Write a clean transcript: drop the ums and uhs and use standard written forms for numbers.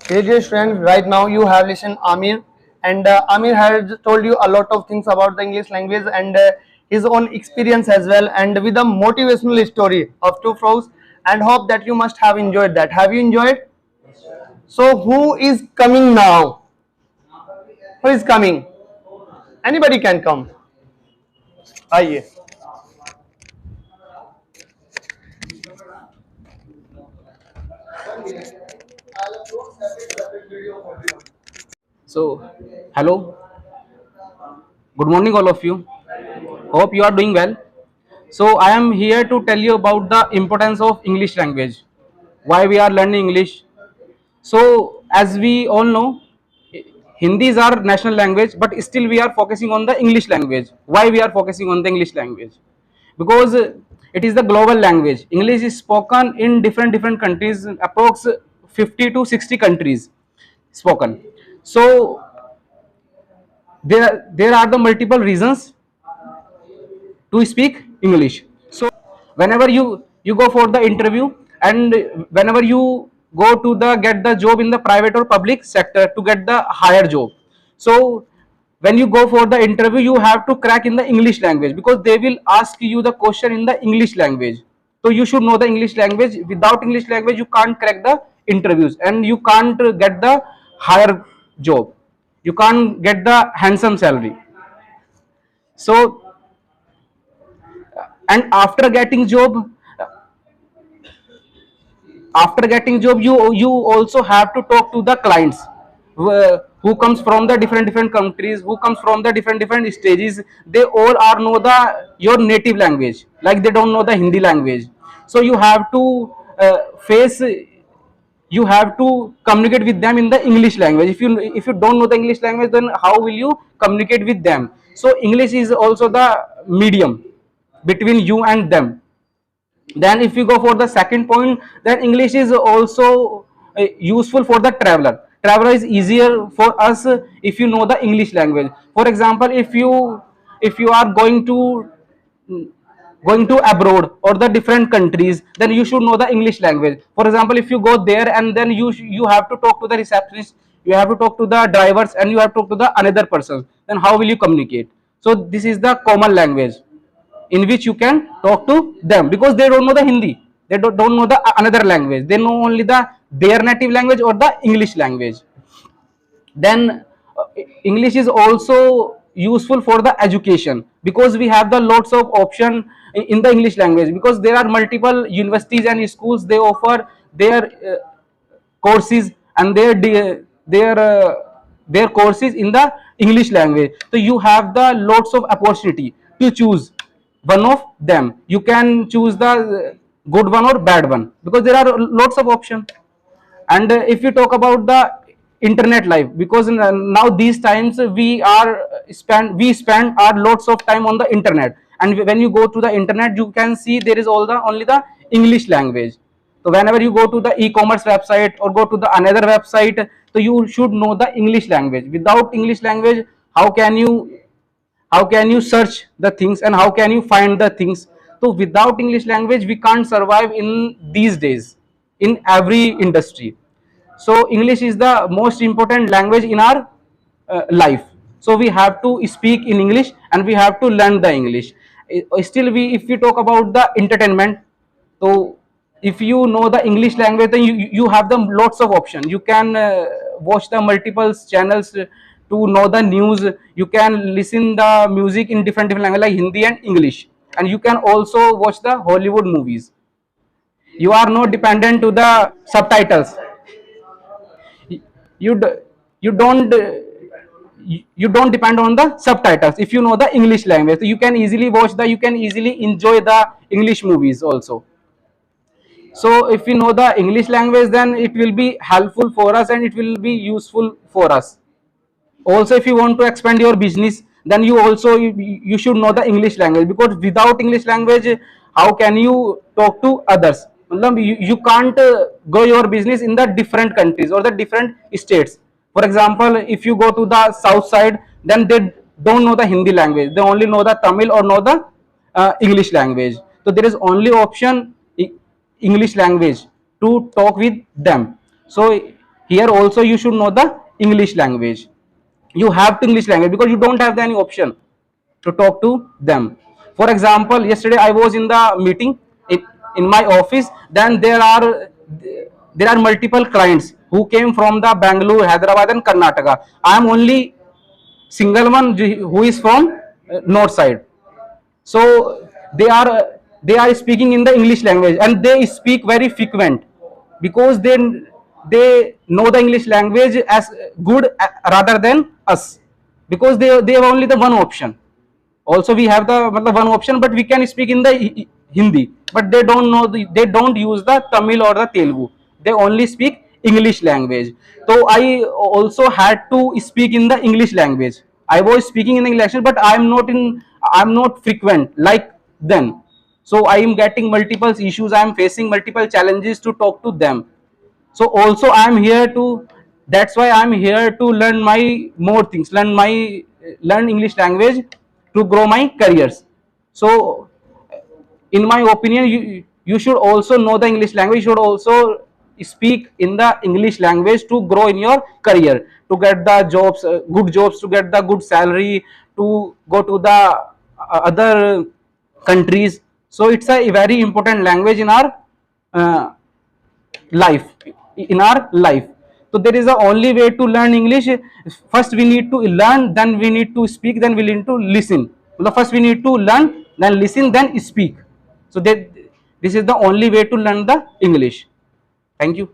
Hey dear student, right now you have listened Amir, and Amir has told you a lot of things about the English language and his own experience as well, and with a motivational story of two frogs. And hope that you must have enjoyed that. Have you enjoyed? So who is coming now? Who is coming? Anybody can come. आइए. So, hello, good morning, all of you. Hope you are doing well. So, I am here to tell you about the importance of English language, why we are learning English. So, as we all know, Hindi is our national language, but still we are focusing on the English language. Why we are focusing on the English language? Because it is the global language. English is spoken in different countries, approx 50 to 60 countries spoken. So there are the multiple reasons to speak English. So whenever you go for the interview, and whenever you go to the get the job in the private or public sector to get the higher job, so when you go for the interview you have to crack in the English language, because they will ask you the question in the English language. So you should know the English language. Without English language you can't crack the interviews, and you can't get the higher job, you can't get the handsome salary. So and after getting job you also have to talk to the clients who comes from the different countries, who comes from the different stages. They all are know the your native language, like they don't know the Hindi language. So you have to face you have to communicate with them in the English language. If you don't know the English language, then how will you communicate with them? So English is also the medium between you and them. Then if you go for the second point, then English is also useful for the traveler is easier for us if you know the English language. For example, if you are going to abroad or the different countries, then you should know the English language. For example, if you go there and then you have to talk to the receptionist, you have to talk to the drivers, and you have to talk to the another person, then how will you communicate? So this is the common language in which you can talk to them, because they don't know the Hindi, they don't know the another language, they know only the their native language or the English language. Then English is also useful for the education, because we have the lots of option in the English language, because there are multiple universities and schools, they offer their courses and their courses in the English language. So you have the lots of opportunity to choose one of them. You can choose the good one or bad one, because there are lots of options. And if you talk about the internet life, because now these times we spend our lots of time on the internet, and when you go to the internet you can see there is only the English language. So whenever you go to the e-commerce website or go to the another website, so you should know the English language. Without English language, how can you search the things, and how can you find the things? So without English language we can't survive in these days in every industry. So English is the most important language in our life. So we have to speak in English and we have to learn the English. Still, if we talk about the entertainment, so if you know the English language, then you have the lots of options. You can watch the multiple channels to know the news. You can listen the music in different language like Hindi and English, and you can also watch the Hollywood movies. You are not dependent to the subtitles. you you don't you don't depend on the subtitles. If you know the English language, so you can easily watch the you can easily enjoy the English movies also. So if we know the English language, then it will be helpful for us and it will be useful for us. Also, if you want to expand your business, then you should know the English language, because without English language how can you talk to others? You can't grow your business in the different countries or the different states. For example, if you go to the south side, then they don't know the Hindi language, they only know the Tamil or know the English language. So there is only option English language to talk with them. So here also you should know the English language. You have to English language because you don't have any option to talk to them. For example, yesterday I was in the meeting in my office. Then there are multiple clients who came from the Bangalore, Hyderabad, and Karnataka. I am only single one who is from north side. So they are speaking in the English language, and they speak very frequent because they know the English language as good rather than us, because they have only the one option. Also we have the one option, but we can speak in the Hindi, but they don't know they don't use the Tamil or the Telugu. They only speak English language. So I also had to speak in the English language. I was speaking in English, but I'm not frequent like them. So I am getting multiple issues, I am facing multiple challenges to talk to them. So also I'm here to, that's why I'm here to learn my more things, learn English language to grow my careers. So in my opinion, you should also know the English language. You should also speak in the English language to grow in your career, to get the jobs, good jobs, to get the good salary, to go to the other countries. So it's a very important language in our uh, life, so there is a only way to learn English. First we need to learn, then we need to speak, then we need to listen. First we need to learn, then listen, then speak. So that this is the only way to learn the English. Thank you.